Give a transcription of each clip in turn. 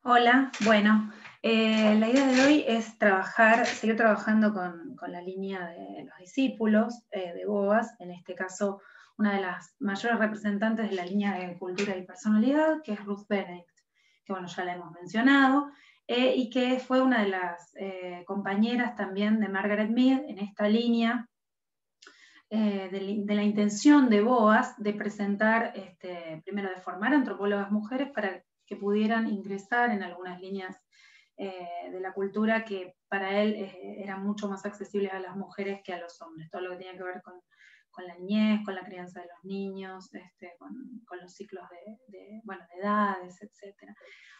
Hola, bueno, la idea de hoy es seguir trabajando con la línea de los discípulos de Boas, en este caso una de las mayores representantes de la línea de cultura y personalidad, que es Ruth Benedict, que bueno, ya la hemos mencionado, y que fue una de las compañeras también de Margaret Mead en esta línea de la intención de Boas de presentar, primero de formar antropólogas mujeres para que pudieran ingresar en algunas líneas de la cultura que para él eran mucho más accesibles a las mujeres que a los hombres, todo lo que tiene que ver con la niñez, con la crianza de los niños, con los ciclos bueno, de edades, etc.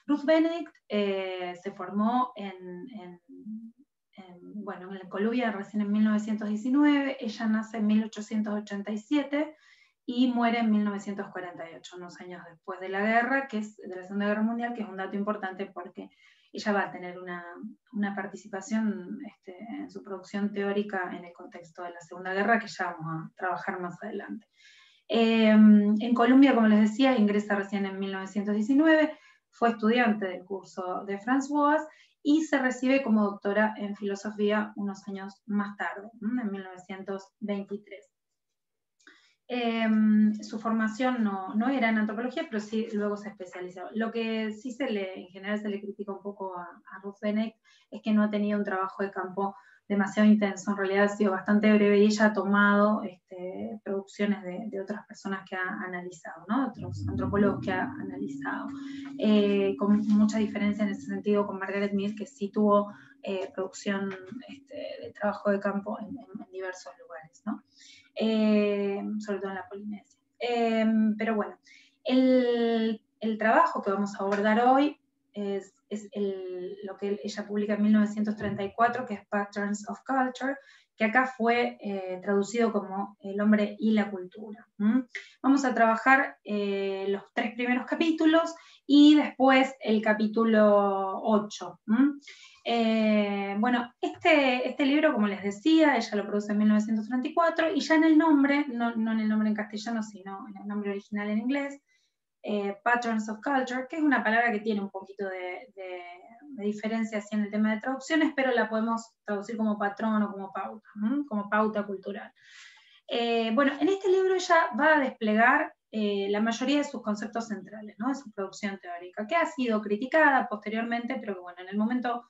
Ruth Benedict se formó bueno, en Columbia recién en 1919, ella nace en 1887 y muere en 1948, unos años después de la guerra, que es de la Segunda Guerra Mundial, que es un dato importante porque ella va a tener una participación en su producción teórica en el contexto de la Segunda Guerra, que ya vamos a trabajar más adelante. En Columbia, como les decía, ingresa recién en 1919, fue estudiante del curso de Franz Boas y se recibe como doctora en filosofía unos años más tarde, en 1923. Su formación no era en antropología, pero sí luego se especializó. Lo que sí en general se le critica un poco a Ruth Benedict es que no ha tenido un trabajo de campo demasiado intenso, en realidad ha sido bastante breve y ella ha tomado producciones de otras personas que ha analizado, ¿no? Otros antropólogos que ha analizado, con mucha diferencia en ese sentido con Margaret Mead, que sí tuvo producción de trabajo de campo en diversos lugares, ¿no? Sobre todo en la Polinesia. Pero bueno, el trabajo que vamos a abordar hoy es lo que ella publica en 1934, que es Patterns of Culture, que acá fue traducido como El hombre y la cultura. Vamos a trabajar los 3 primeros capítulos y después el capítulo 8. Bueno, este libro, como les decía, ella lo produce en 1934 y ya en el nombre, no en el nombre en castellano, sino en el nombre original en inglés, Patterns of Culture, que es una palabra que tiene un poquito de diferencia así en el tema de traducciones, pero la podemos traducir como patrón o como pauta cultural. Bueno, en este libro ella va a desplegar la mayoría de sus conceptos centrales, ¿no? De su producción teórica, que ha sido criticada posteriormente, pero que bueno, en el momento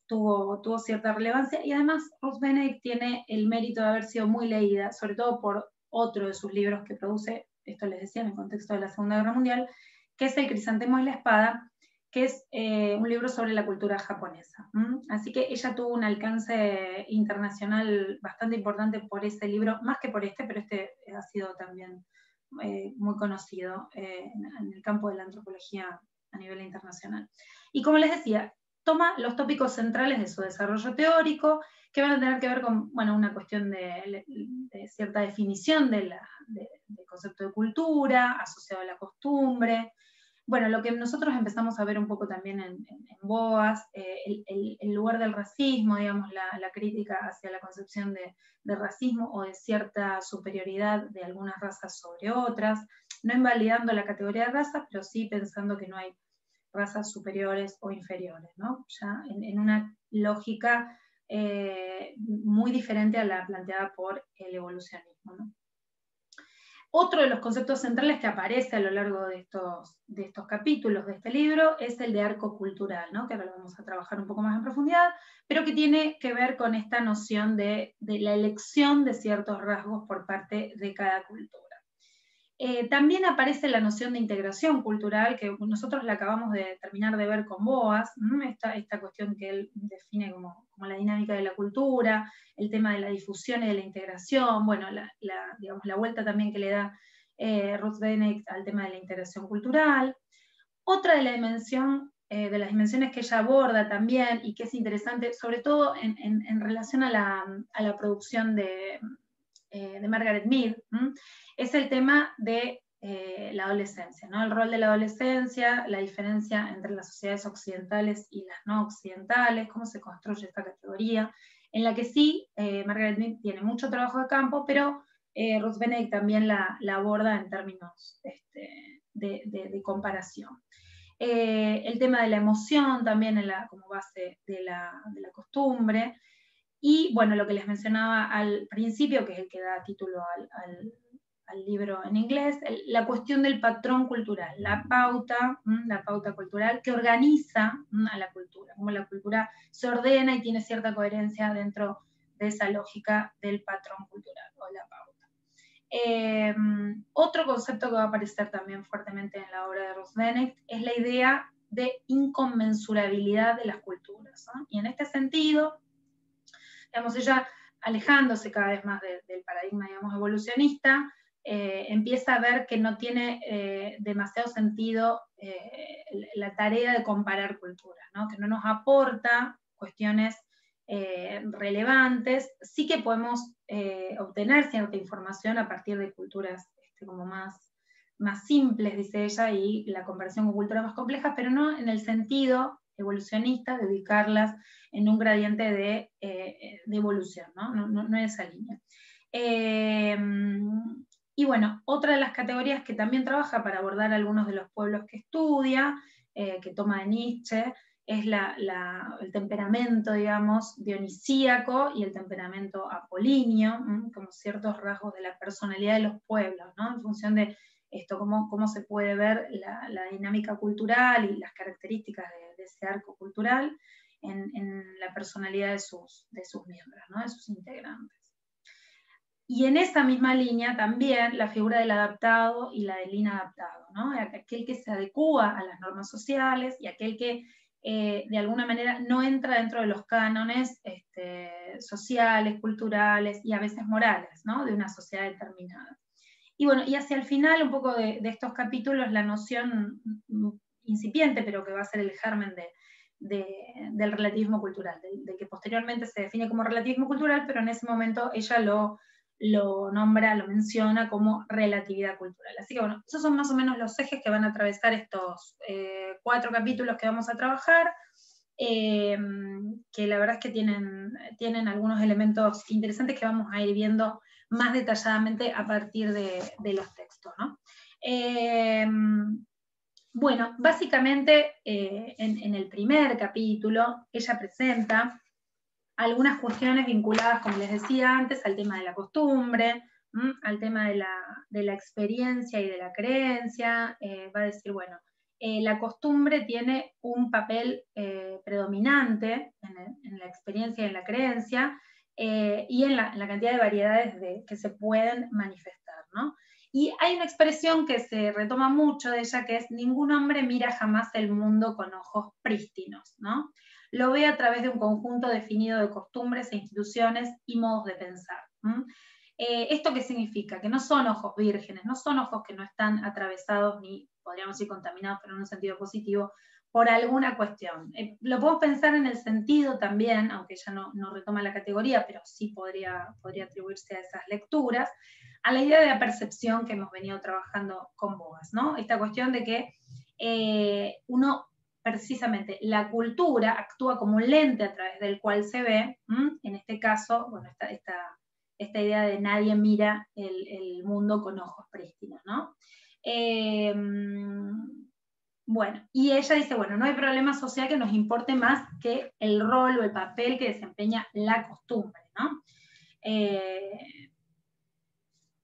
tuvo cierta relevancia, y además Ruth Benedict tiene el mérito de haber sido muy leída, sobre todo por otro de sus libros que produce, esto les decía en el contexto de la Segunda Guerra Mundial, que es El crisantemo y la espada, que es un libro sobre la cultura japonesa. Así que ella tuvo un alcance internacional bastante importante por ese libro, más que por pero este ha sido también muy conocido en el campo de la antropología a nivel internacional. Y como les decía, toma los tópicos centrales de su desarrollo teórico, que van a tener que ver con, bueno, una cuestión de cierta definición del concepto de cultura, asociado a la costumbre. Bueno, lo que nosotros empezamos a ver un poco también en Boas, el lugar del racismo, digamos, la crítica hacia la concepción de racismo o de cierta superioridad de algunas razas sobre otras, no invalidando la categoría de razas, pero sí pensando que no hay razas superiores o inferiores, ¿no? Ya en una lógica muy diferente a la planteada por el evolucionismo, ¿no? Otro de los conceptos centrales que aparece a lo largo de estos capítulos de este libro es el de arco cultural, ¿no? Que ahora lo vamos a trabajar un poco más en profundidad, pero que tiene que ver con esta noción de la elección de ciertos rasgos por parte de cada cultura. También aparece la noción de integración cultural, que nosotros la acabamos de terminar de ver con Boas, esta cuestión que él define como la dinámica de la cultura, el tema de la difusión y de la integración, bueno, digamos, la vuelta también que le da Ruth Benedict al tema de la integración cultural. Otra de de las dimensiones que ella aborda también, y que es interesante, sobre todo en relación a la producción de Margaret Mead, es el tema de la adolescencia, ¿no? El rol de la adolescencia, la diferencia entre las sociedades occidentales y las no occidentales, cómo se construye esta categoría, en la que sí, Margaret Mead tiene mucho trabajo de campo, pero Ruth Benedict también la aborda en términos de comparación. el tema de la emoción también como base de la costumbre, y bueno, lo que les mencionaba al principio, que es el que da título al libro en inglés, la cuestión del patrón cultural, la pauta cultural que organiza a la cultura, como la cultura se ordena y tiene cierta coherencia dentro de esa lógica del patrón cultural o la pauta. Otro concepto que va a aparecer también fuertemente en la obra de Ruth Bennett es la idea de inconmensurabilidad de las culturas, ¿no? Y en este sentido, digamos, ella alejándose cada vez más del paradigma, digamos, evolucionista, empieza a ver que no tiene demasiado sentido la tarea de comparar culturas, ¿no? Que no nos aporta cuestiones relevantes. Sí que podemos obtener cierta información a partir de culturas como más simples, dice ella, y la comparación con culturas más complejas, pero no en el sentido evolucionista de ubicarlas en un gradiente de evolución, ¿no? No es esa línea. Y bueno, otra de las categorías que también trabaja para abordar algunos de los pueblos que estudia, que toma de Nietzsche, es el temperamento, digamos, dionisíaco y el temperamento apolíneo, como ciertos rasgos de la personalidad de los pueblos, ¿no? En función de esto, cómo se puede ver la dinámica cultural y las características de ese arco cultural en la personalidad de sus miembros, ¿no? De sus integrantes. Y en esa misma línea también la figura del adaptado y la del inadaptado, ¿no? Aquel que se adecúa a las normas sociales y aquel que de alguna manera no entra dentro de los cánones sociales, culturales y a veces morales, ¿no? De una sociedad determinada. Y bueno, y hacia el final un poco de estos capítulos la noción incipiente, pero que va a ser el germen del relativismo cultural, del que posteriormente se define como relativismo cultural, pero en ese momento ella lo nombra, lo menciona como relatividad cultural. Así que bueno, esos son más o menos los ejes que van a atravesar estos 4 capítulos que vamos a trabajar, que la verdad es que tienen algunos elementos interesantes que vamos a ir viendo más detalladamente a partir de los textos, ¿no? Bueno, básicamente en el primer capítulo ella presenta algunas cuestiones vinculadas, como les decía antes, al tema de la costumbre, al tema de la experiencia y de la creencia. Va a decir, bueno, la costumbre tiene un papel predominante en la experiencia y en la creencia, y en la cantidad de variedades que se pueden manifestar, ¿no? Y hay una expresión que se retoma mucho de ella, que es: ningún hombre mira jamás el mundo con ojos prístinos, ¿no? Lo ve a través de un conjunto definido de costumbres e instituciones y modos de pensar. ¿Esto qué significa? Que no son ojos vírgenes, no son ojos que no están atravesados ni, podríamos decir, contaminados, pero en un sentido positivo, por alguna cuestión. Lo podemos pensar en el sentido también, aunque ella no retoma la categoría, pero sí podría atribuirse a esas lecturas, a la idea de la percepción que hemos venido trabajando con Boas, ¿no? Esta cuestión de que uno, precisamente, la cultura actúa como un lente a través del cual se ve, en este caso, bueno, esta idea de nadie mira el mundo con ojos prístinos, ¿no? Bueno, y ella dice, bueno, no hay problema social que nos importe más que el rol o el papel que desempeña la costumbre, ¿no?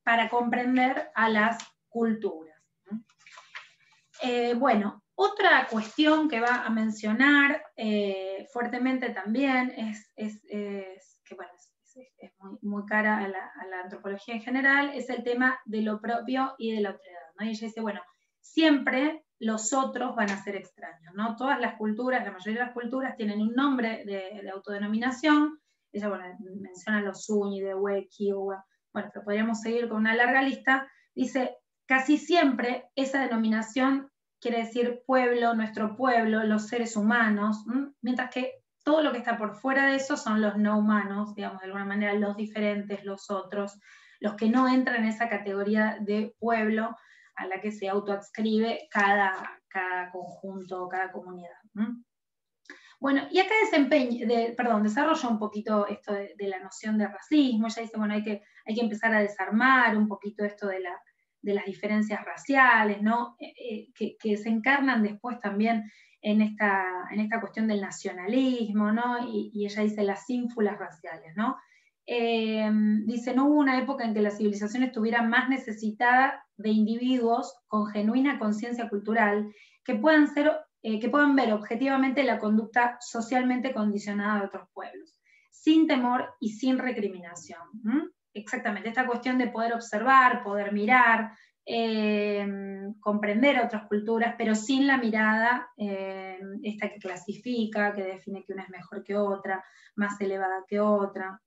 Para comprender a las culturas. Bueno, otra cuestión que va a mencionar fuertemente también es que, bueno, es muy cara a la antropología en general, es el tema de lo propio y de la otredad, ¿no? Y ella dice, bueno, siempre los otros van a ser extraños, ¿no? Todas las culturas, la mayoría de las culturas tienen un nombre de autodenominación. Ella, bueno, menciona los Zuni, de Kiowa, bueno, pero podríamos seguir con una larga lista. Dice, casi siempre esa denominación quiere decir pueblo, nuestro pueblo, los seres humanos, mientras que todo lo que está por fuera de eso son los no humanos, digamos, de alguna manera los diferentes, los otros, los que no entran en esa categoría de pueblo a la que se autoadscribe cada conjunto, cada comunidad. Bueno, y acá desarrolla un poquito esto de la noción de racismo. Ella dice, bueno, hay que empezar a desarmar un poquito esto de las diferencias raciales, ¿no? Que se encarnan después también en esta cuestión del nacionalismo, ¿no? Y ella dice las ínfulas raciales, ¿no? Dice, no hubo una época en que la civilización estuviera más necesitada de individuos con genuina conciencia cultural que puedan ver objetivamente la conducta socialmente condicionada de otros pueblos, sin temor y sin recriminación. Exactamente, esta cuestión de poder observar, poder mirar, comprender otras culturas, pero sin la mirada esta que clasifica, que define que una es mejor que otra, más elevada que otra.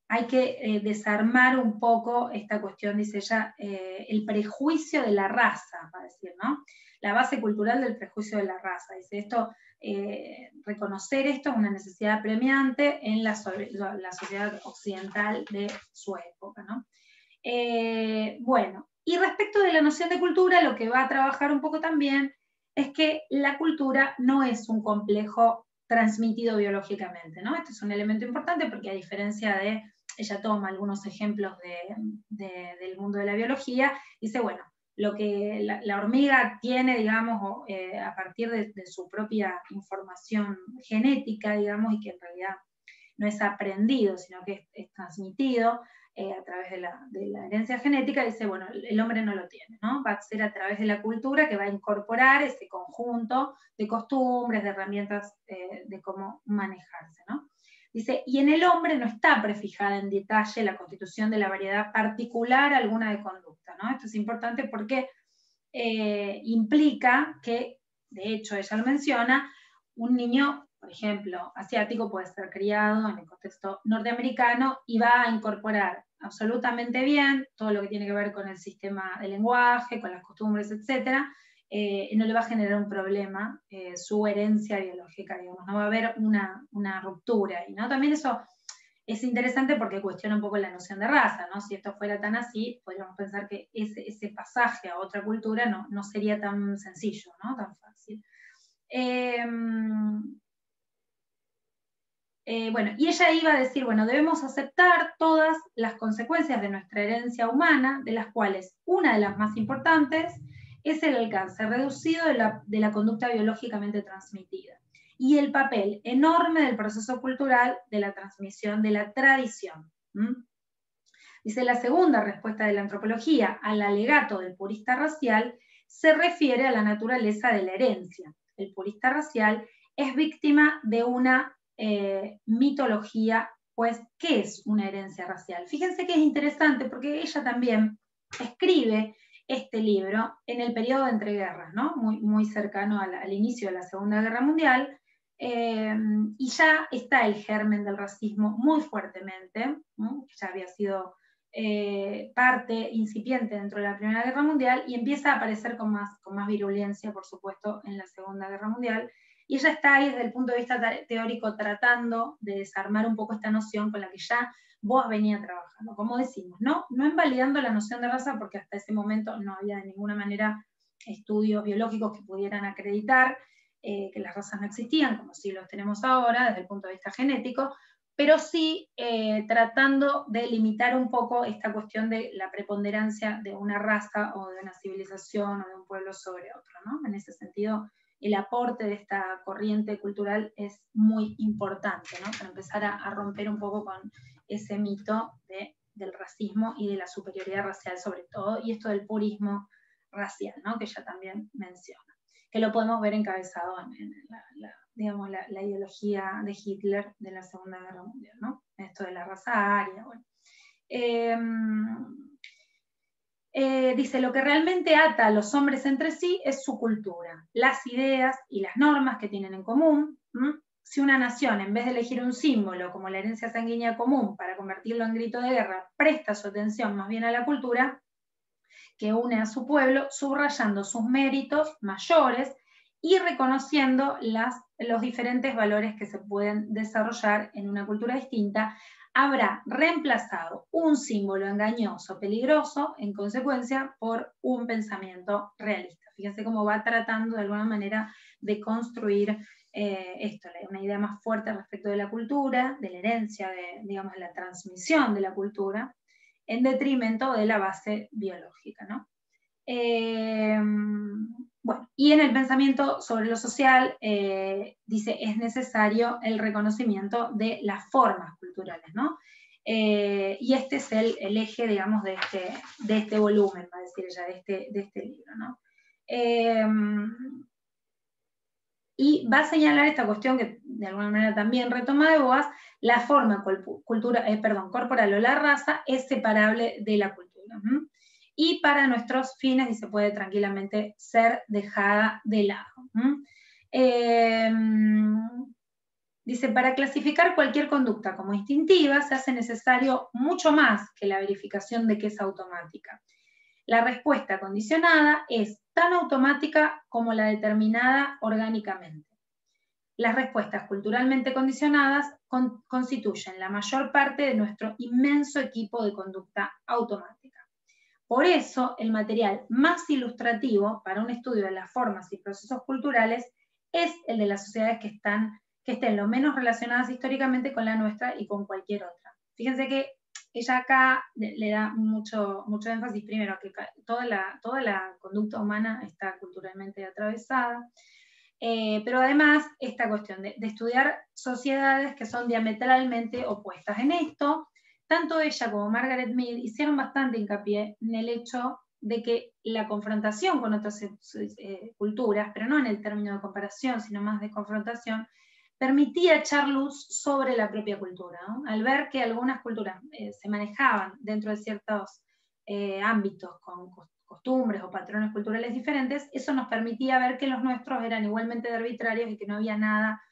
Hay que desarmar un poco esta cuestión, dice ella, el prejuicio de la raza, va a decir, ¿no? La base cultural del prejuicio de la raza. Dice esto, reconocer esto es una necesidad apremiante en la sociedad occidental de su época, ¿no? Bueno, y respecto de la noción de cultura, lo que va a trabajar un poco también es que la cultura no es un complejo transmitido biológicamente, ¿no? Este es un elemento importante porque a diferencia de, ella toma algunos ejemplos del mundo de la biología, dice, bueno, lo que la hormiga tiene, digamos, a partir de su propia información genética, digamos, y que en realidad no es aprendido, sino que es transmitido a través de la herencia genética, dice, bueno, el hombre no lo tiene, ¿no? Va a ser a través de la cultura que va a incorporar ese conjunto de costumbres, de herramientas de cómo manejarse, ¿no? Dice, y en el hombre no está prefijada en detalle la constitución de la variedad particular alguna de conducta, ¿no? Esto es importante porque implica que, de hecho ella lo menciona, un niño, por ejemplo, asiático puede ser criado en el contexto norteamericano y va a incorporar absolutamente bien todo lo que tiene que ver con el sistema de lenguaje, con las costumbres, etc. No le va a generar un problema su herencia biológica, digamos, no va a haber una ruptura ahí, ¿no? También eso es interesante porque cuestiona un poco la noción de raza, ¿no? Si esto fuera tan así, podríamos pensar que ese pasaje a otra cultura no sería tan sencillo, ¿no? Tan fácil. Bueno, y ella iba a decir, bueno, debemos aceptar todas las consecuencias de nuestra herencia humana, de las cuales una de las más importantes es el alcance reducido de la conducta biológicamente transmitida y el papel enorme del proceso cultural de la transmisión de la tradición. Dice, la segunda respuesta de la antropología al alegato del purista racial se refiere a la naturaleza de la herencia. El purista racial es víctima de una mitología, pues, ¿qué es una herencia racial? Fíjense que es interesante porque ella también escribe este libro en el periodo de entreguerras, ¿no? Muy cercano al inicio de la Segunda Guerra Mundial, y ya está el germen del racismo muy fuertemente, ¿no? Ya había sido parte incipiente dentro de la Primera Guerra Mundial y empieza a aparecer con más virulencia, por supuesto, en la Segunda Guerra Mundial. Y ella está ahí desde el punto de vista teórico tratando de desarmar un poco esta noción con la que ya vos venía trabajando. Como decimos, no invalidando la noción de raza porque hasta ese momento no había de ninguna manera estudios biológicos que pudieran acreditar que las razas no existían, como sí los tenemos ahora desde el punto de vista genético, pero sí tratando de limitar un poco esta cuestión de la preponderancia de una raza o de una civilización o de un pueblo sobre otro, ¿no? En ese sentido, el aporte de esta corriente cultural es muy importante, ¿no? Para empezar a romper un poco con ese mito del racismo y de la superioridad racial sobre todo, y esto del purismo racial, ¿no? Que ella también menciona, que lo podemos ver encabezado en digamos, la ideología de Hitler de la Segunda Guerra Mundial, ¿no? Esto de la raza aria, bueno. Dice, lo que realmente ata a los hombres entre sí es su cultura, las ideas y las normas que tienen en común. Si una nación, en vez de elegir un símbolo como la herencia sanguínea común para convertirlo en grito de guerra, presta su atención más bien a la cultura que une a su pueblo, subrayando sus méritos mayores y reconociendo los diferentes valores que se pueden desarrollar en una cultura distinta, habrá reemplazado un símbolo engañoso, peligroso, en consecuencia, por un pensamiento realista. Fíjense cómo va tratando de alguna manera de construir esto, una idea más fuerte respecto de la cultura, de la herencia, digamos, la transmisión de la cultura, en detrimento de la base biológica, ¿no? Bueno, y en el pensamiento sobre lo social, dice, es necesario el reconocimiento de las formas culturales, ¿no? Y este es el eje, digamos, de este volumen, va a decir ella, de este libro, ¿no? Y va a señalar esta cuestión que de alguna manera también retoma de Boas, la forma corporal o la raza es separable de la cultura. Y para nuestros fines, dice, puede tranquilamente ser dejada de lado. Dice, para clasificar cualquier conducta como instintiva se hace necesario mucho más que la verificación de que es automática. La respuesta condicionada es tan automática como la determinada orgánicamente. Las respuestas culturalmente condicionadas constituyen la mayor parte de nuestro inmenso equipo de conducta automática. Por eso, el material más ilustrativo para un estudio de las formas y procesos culturales es el de las sociedades que estén lo menos relacionadas históricamente con la nuestra y con cualquier otra. Fíjense que ella acá le da mucho énfasis, primero, que toda la conducta humana está culturalmente atravesada, pero además esta cuestión de estudiar sociedades que son diametralmente opuestas. En esto, tanto ella como Margaret Mead hicieron bastante hincapié en el hecho de que la confrontación con otras culturas, pero no en el término de comparación, sino más de confrontación, permitía echar luz sobre la propia cultura, ¿no? Al ver que algunas culturas se manejaban dentro de ciertos ámbitos con costumbres o patrones culturales diferentes, eso nos permitía ver que los nuestros eran igualmente arbitrarios y que no había nada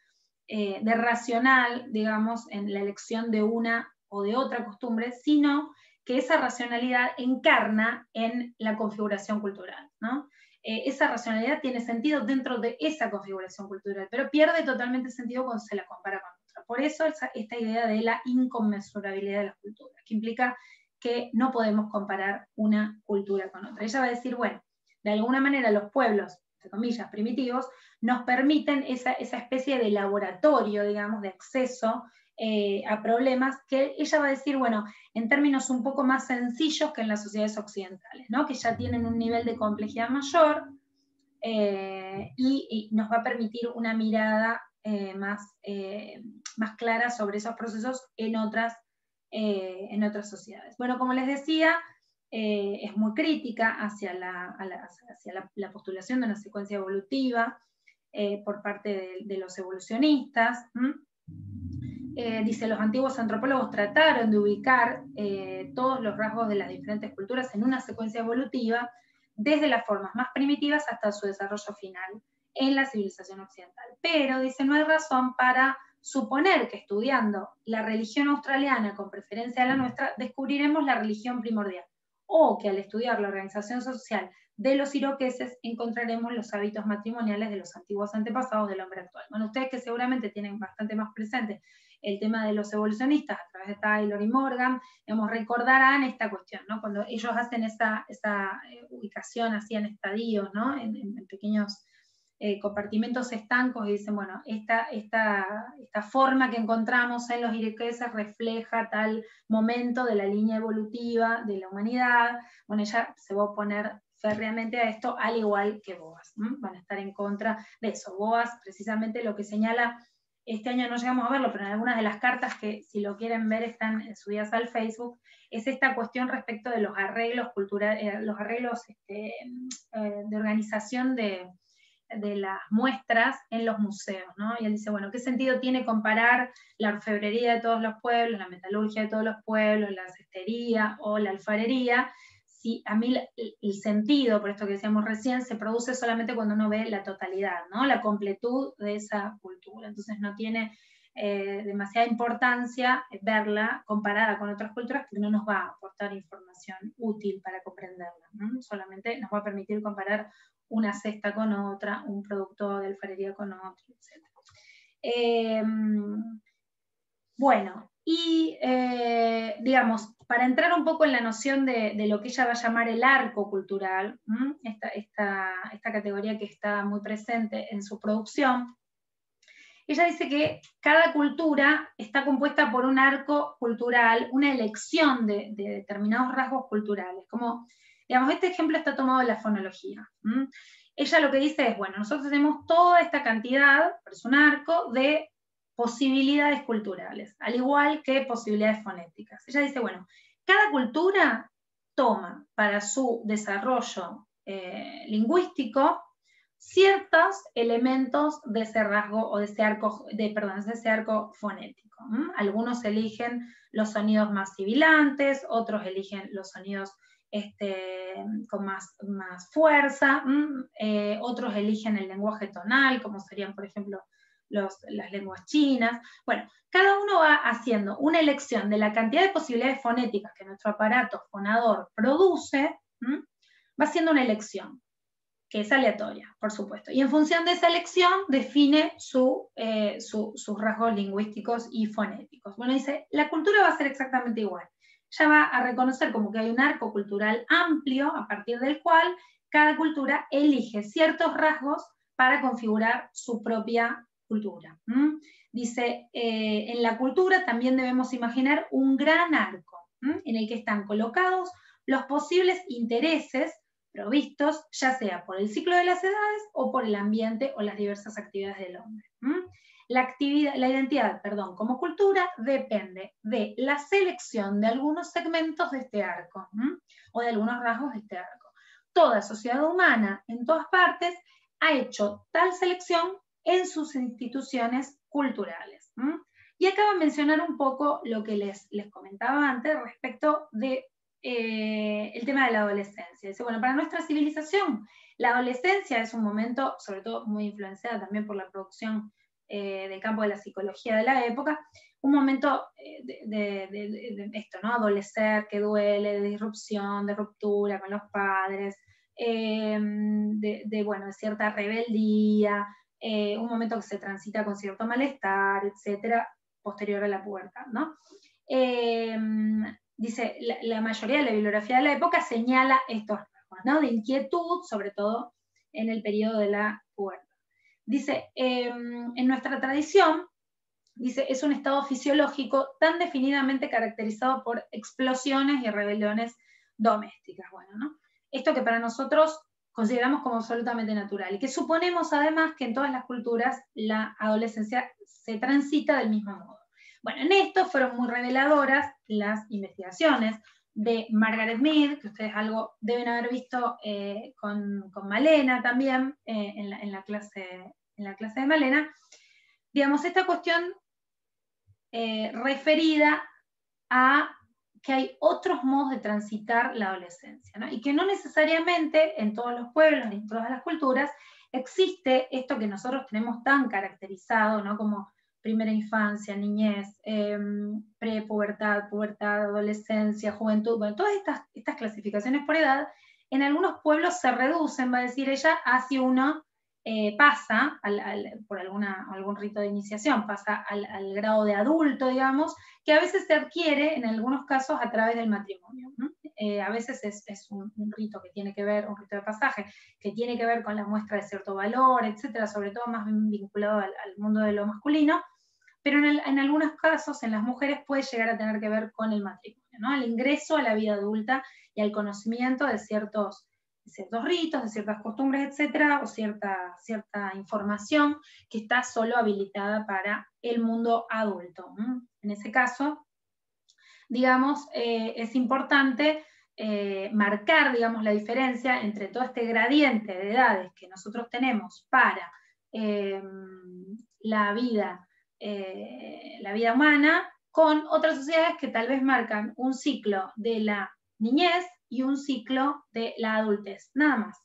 de racional, digamos, en la elección de una o de otra costumbre, sino que esa racionalidad encarna en la configuración cultural, ¿no? Esa racionalidad tiene sentido dentro de esa configuración cultural, pero pierde totalmente sentido cuando se la compara con otra. Por eso esta idea de la inconmensurabilidad de las culturas, que implica que no podemos comparar una cultura con otra. Ella va a decir, bueno, de alguna manera los pueblos, entre comillas, primitivos, nos permiten esa especie de laboratorio, digamos, de acceso a problemas que ella va a decir, bueno, en términos un poco más sencillos que en las sociedades occidentales, ¿no? Que ya tienen un nivel de complejidad mayor y nos va a permitir una mirada más clara sobre esos procesos en otras sociedades. Bueno, como les decía, es muy crítica hacia la postulación de una secuencia evolutiva por parte de los evolucionistas. Dice, los antiguos antropólogos trataron de ubicar todos los rasgos de las diferentes culturas en una secuencia evolutiva, desde las formas más primitivas hasta su desarrollo final en la civilización occidental. Pero, dice, no hay razón para suponer que estudiando la religión australiana con preferencia a la nuestra, descubriremos la religión primordial, o que al estudiar la organización social de los iroqueses encontraremos los hábitos matrimoniales de los antiguos antepasados del hombre actual. Bueno, ustedes que seguramente tienen bastante más presente el tema de los evolucionistas a través de Taylor y Morgan, digamos, recordarán esta cuestión, ¿no? Cuando ellos hacen esa ubicación así en estadios, ¿no? En pequeños compartimentos estancos y dicen, bueno, esta forma que encontramos en los iroqueses refleja tal momento de la línea evolutiva de la humanidad. Bueno, ella se va a oponer férreamente a esto, al igual que Boas. Van a estar en contra de eso. Boas, precisamente, lo que señala, este año no llegamos a verlo, pero en algunas de las cartas que, si lo quieren ver, están subidas al Facebook, es esta cuestión respecto de los arreglos culturales, los arreglos de organización de las muestras en los museos, ¿no? Y él dice, bueno, ¿qué sentido tiene comparar la orfebrería de todos los pueblos, la metalurgia de todos los pueblos, la cestería o la alfarería, si a mí el sentido, por esto que decíamos recién, se produce solamente cuando uno ve la totalidad, ¿no? La completud de esa cultura. Entonces no tiene demasiada importancia verla comparada con otras culturas porque no nos va a aportar información útil para comprenderla, ¿no? Solamente nos va a permitir comparar una cesta con otra, un producto de alfarería con otro, etc. Bueno, y digamos, para entrar un poco en la noción de lo que ella va a llamar el arco cultural, esta categoría que está muy presente en su producción, ella dice que cada cultura está compuesta por un arco cultural, una elección de determinados rasgos culturales. Como, digamos, este ejemplo está tomado de la fonología. Ella lo que dice es, bueno, nosotros tenemos toda esta cantidad, pero es un arco, de posibilidades culturales, al igual que posibilidades fonéticas. Ella dice, bueno, cada cultura toma para su desarrollo lingüístico ciertos elementos de ese rasgo o de ese arco, de ese arco fonético. Algunos eligen los sonidos más sibilantes, otros eligen los sonidos con más fuerza, otros eligen el lenguaje tonal, como serían, por ejemplo, las lenguas chinas. Bueno, cada uno va haciendo una elección de la cantidad de posibilidades fonéticas que nuestro aparato fonador produce, va haciendo una elección, que es aleatoria, por supuesto. Y en función de esa elección define sus rasgos lingüísticos y fonéticos. Bueno, dice, la cultura va a ser exactamente igual. Ya va a reconocer como que hay un arco cultural amplio a partir del cual cada cultura elige ciertos rasgos para configurar su propia cultura. Dice, en la cultura también debemos imaginar un gran arco, en el que están colocados los posibles intereses provistos, ya sea por el ciclo de las edades o por el ambiente o las diversas actividades del hombre. La identidad, como cultura depende de la selección de algunos segmentos de este arco, o de algunos rasgos de este arco. Toda sociedad humana, en todas partes, ha hecho tal selección en sus instituciones culturales. Y acabo de mencionar un poco lo que les comentaba antes respecto de el tema de la adolescencia. Dice, bueno, para nuestra civilización, la adolescencia es un momento, sobre todo muy influenciada también por la producción del campo de la psicología de la época, un momento de esto, ¿no? Adolecer, que duele, de disrupción, de ruptura con los padres, de cierta rebeldía, un momento que se transita con cierto malestar, etcétera, posterior a la pubertad, ¿no? Dice, la mayoría de la bibliografía de la época señala estos rasgos, ¿no? De inquietud, sobre todo en el periodo de la pubertad. Dice, en nuestra tradición, dice, es un estado fisiológico tan definidamente caracterizado por explosiones y rebeliones domésticas. Bueno, ¿no? Esto que para nosotros consideramos como absolutamente natural y que suponemos además que en todas las culturas la adolescencia se transita del mismo modo. Bueno, en esto fueron muy reveladoras las investigaciones de Margaret Mead, que ustedes algo deben haber visto con Malena también en la clase de Malena. Digamos, esta cuestión referida a que hay otros modos de transitar la adolescencia, ¿no? Y que no necesariamente en todos los pueblos ni en todas las culturas existe esto que nosotros tenemos tan caracterizado, ¿no? Como primera infancia, niñez, prepubertad, pubertad, adolescencia, juventud. Bueno, todas estas clasificaciones por edad, en algunos pueblos se reducen, va a decir ella, hacia uno pasa por algún rito de iniciación, pasa al grado de adulto, digamos, que a veces se adquiere, en algunos casos, a través del matrimonio. A veces es un rito que tiene que ver, un rito de pasaje, que tiene que ver con la muestra de cierto valor, etcétera, sobre todo más vinculado al mundo de lo masculino, pero en algunos casos, en las mujeres, puede llegar a tener que ver con el matrimonio, ¿no? El ingreso a la vida adulta y al conocimiento de ciertos ritos, de ciertas costumbres, etcétera, o cierta información que está solo habilitada para el mundo adulto. En ese caso, digamos, es importante marcar, digamos, la diferencia entre todo este gradiente de edades que nosotros tenemos para la vida humana, con otras sociedades que tal vez marcan un ciclo de la niñez y un ciclo de la adultez, nada más,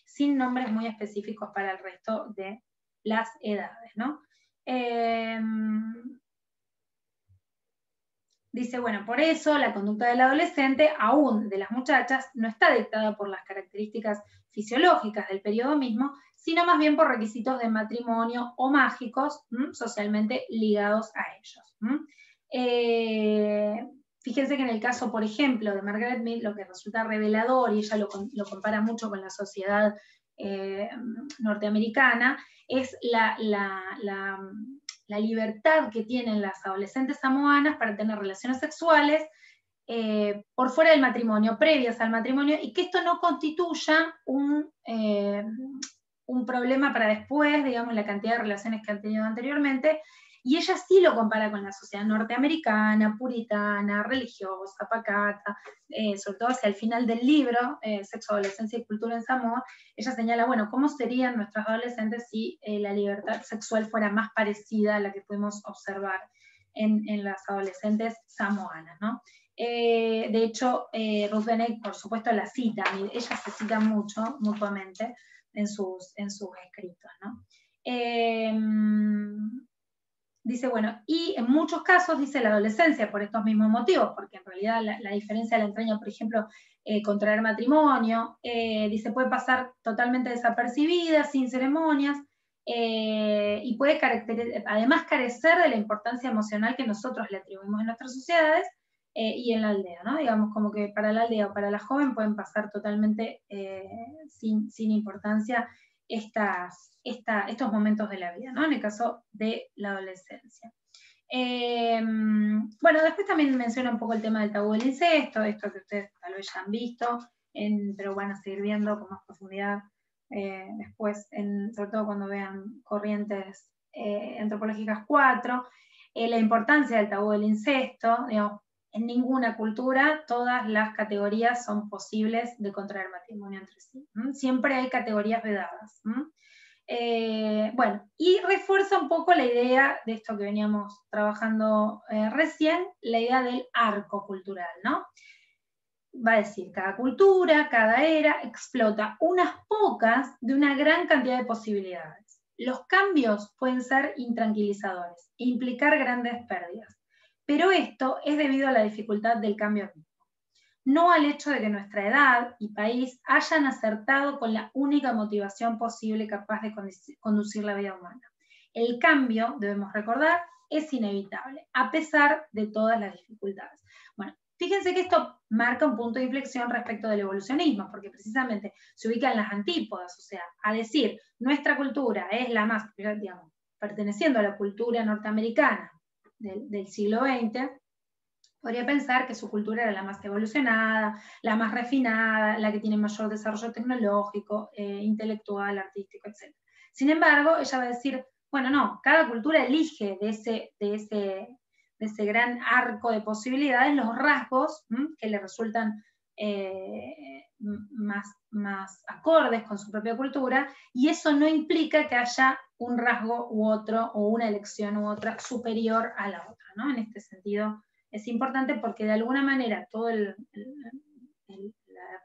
sin nombres muy específicos para el resto de las edades, ¿no? Dice, bueno, por eso la conducta del adolescente, aún de las muchachas, no está dictada por las características fisiológicas del periodo mismo, sino más bien por requisitos de matrimonio o mágicos, socialmente ligados a ellos. Fíjense que en el caso, por ejemplo, de Margaret Mead, lo que resulta revelador, y ella lo compara mucho con la sociedad norteamericana, es la libertad que tienen las adolescentes samoanas para tener relaciones sexuales por fuera del matrimonio, previas al matrimonio, y que esto no constituya un problema para después, digamos, la cantidad de relaciones que han tenido anteriormente, y ella sí lo compara con la sociedad norteamericana, puritana, religiosa, pacata, sobre todo hacia el final del libro, Sexo, Adolescencia y Cultura en Samoa. Ella señala, bueno, ¿cómo serían nuestros adolescentes si la libertad sexual fuera más parecida a la que pudimos observar en las adolescentes samoanas, ¿no? De hecho, Ruth Bennett, por supuesto, la cita, ella se cita mucho, mutuamente, en sus escritos, ¿no? Dice, bueno, y en muchos casos dice la adolescencia por estos mismos motivos, porque en realidad la diferencia la entraña, por ejemplo, contraer matrimonio, dice, puede pasar totalmente desapercibida, sin ceremonias, y puede además carecer de la importancia emocional que nosotros le atribuimos en nuestras sociedades y en la aldea, ¿no? Digamos, como que para la aldea o para la joven pueden pasar totalmente sin importancia estos momentos de la vida, ¿no? En el caso de la adolescencia. Bueno, después también menciona un poco el tema del tabú del incesto, esto que ustedes tal vez ya han visto, pero van a seguir viendo con más profundidad después, sobre todo cuando vean Corrientes Antropológicas 4, la importancia del tabú del incesto, digamos, en ninguna cultura todas las categorías son posibles de contraer matrimonio entre sí. Siempre hay categorías vedadas. Bueno, y refuerza un poco la idea de esto que veníamos trabajando recién, la idea del arco cultural, ¿no? Va a decir, cada cultura, cada era, explota unas pocas de una gran cantidad de posibilidades. Los cambios pueden ser intranquilizadores e implicar grandes pérdidas, pero esto es debido a la dificultad del cambio mismo, no al hecho de que nuestra edad y país hayan acertado con la única motivación posible capaz de conducir la vida humana. El cambio, debemos recordar, es inevitable, a pesar de todas las dificultades. Bueno, fíjense que esto marca un punto de inflexión respecto del evolucionismo, porque precisamente se ubica en las antípodas, o sea, a decir, nuestra cultura es la más, digamos, perteneciendo a la cultura norteamericana del siglo XX, podría pensar que su cultura era la más evolucionada, la más refinada, la que tiene mayor desarrollo tecnológico, intelectual, artístico, etc. Sin embargo, ella va a decir, bueno, no, cada cultura elige de ese gran arco de posibilidades los rasgos que le resultan más acordes con su propia cultura, y eso no implica que haya un rasgo u otro, o una elección u otra superior a la otra, ¿no? En este sentido, es importante porque de alguna manera toda la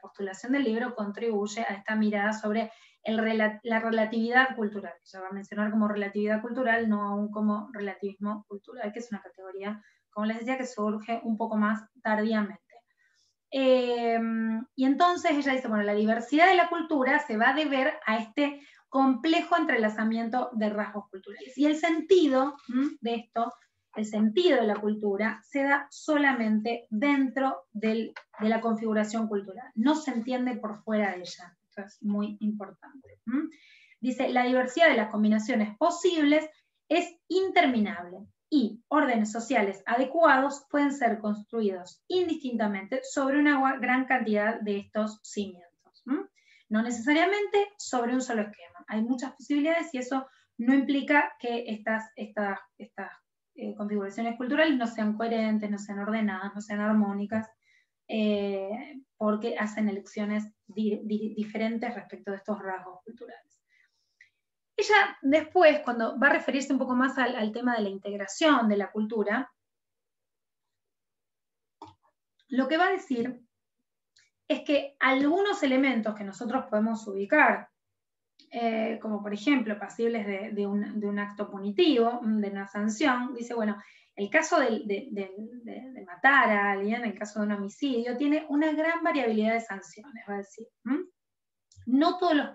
postulación del libro contribuye a esta mirada sobre la relatividad cultural. Ella va a mencionar como relatividad cultural, no aún como relativismo cultural, que es una categoría, como les decía, que surge un poco más tardíamente. Y entonces ella dice, bueno, la diversidad de la cultura se va a deber a este complejo entrelazamiento de rasgos culturales. Y el sentido de esto, el sentido de la cultura, se da solamente dentro de la configuración cultural. No se entiende por fuera de ella. Esto es muy importante. Dice, la diversidad de las combinaciones posibles es interminable y órdenes sociales adecuados pueden ser construidos indistintamente sobre una gran cantidad de estos cimientos. No necesariamente sobre un solo esquema. Hay muchas posibilidades y eso no implica que estas configuraciones culturales no sean coherentes, no sean ordenadas, no sean armónicas, porque hacen elecciones diferentes respecto de estos rasgos culturales. Ella después, cuando va a referirse un poco más al tema de la integración de la cultura, lo que va a decir es que algunos elementos que nosotros podemos ubicar, como por ejemplo pasibles de un acto punitivo, de una sanción, dice, bueno, el caso de matar a alguien, el caso de un homicidio, tiene una gran variabilidad de sanciones, va a decir. No todos los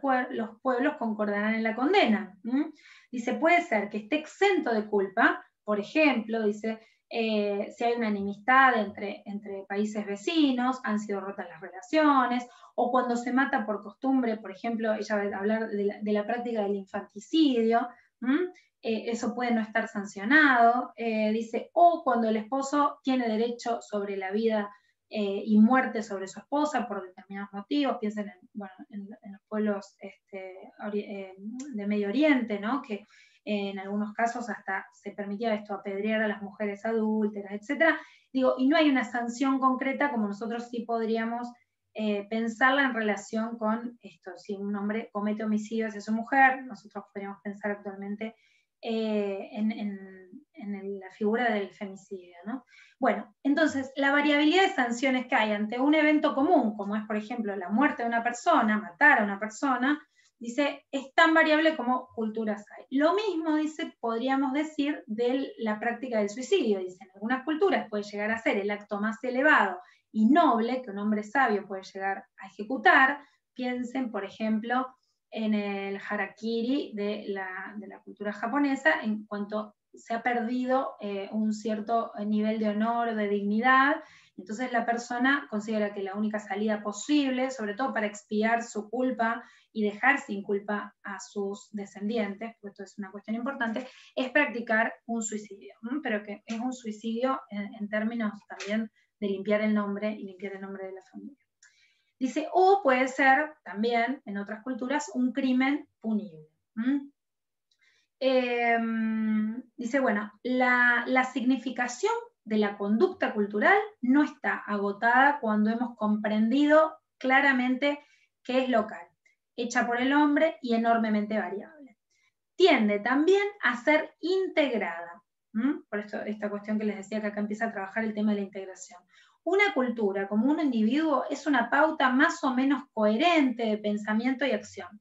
pueblos concordarán en la condena. Dice, puede ser que esté exento de culpa, por ejemplo, dice, si hay una enemistad entre países vecinos, han sido rotas las relaciones, o cuando se mata por costumbre, por ejemplo, ella va a hablar de la práctica del infanticidio, eso puede no estar sancionado, dice, o cuando el esposo tiene derecho sobre la vida y muerte sobre su esposa por determinados motivos, piensen en los pueblos de Medio Oriente, ¿no? Que en algunos casos hasta se permitía esto, apedrear a las mujeres adúlteras, etc. Digo, y no hay una sanción concreta como nosotros sí podríamos pensarla en relación con esto. Si un hombre comete homicidio hacia su mujer, nosotros podríamos pensar actualmente en la figura del femicidio, ¿no? Bueno, entonces, la variabilidad de sanciones que hay ante un evento común, como es, por ejemplo, la muerte de una persona, matar a una persona, dice, es tan variable como culturas hay. Lo mismo, dice, podríamos decir de la práctica del suicidio. Dice, en algunas culturas puede llegar a ser el acto más elevado y noble que un hombre sabio puede llegar a ejecutar. Piensen, por ejemplo, en el harakiri de la cultura japonesa, en cuanto se ha perdido un cierto nivel de honor, de dignidad, entonces la persona considera que la única salida posible, sobre todo para expiar su culpa y dejar sin culpa a sus descendientes, porque esto es una cuestión importante, es practicar un suicidio, pero que es un suicidio en términos también de limpiar el nombre y limpiar el nombre de la familia. Dice, o puede ser también, en otras culturas, un crimen punible. Dice, bueno, la significación de la conducta cultural no está agotada cuando hemos comprendido claramente que es local, hecha por el hombre y enormemente variable. Tiende también a ser integrada. Por esto, esta cuestión que les decía que acá empieza a trabajar el tema de la integración. Una cultura, como un individuo, es una pauta más o menos coherente de pensamiento y acción.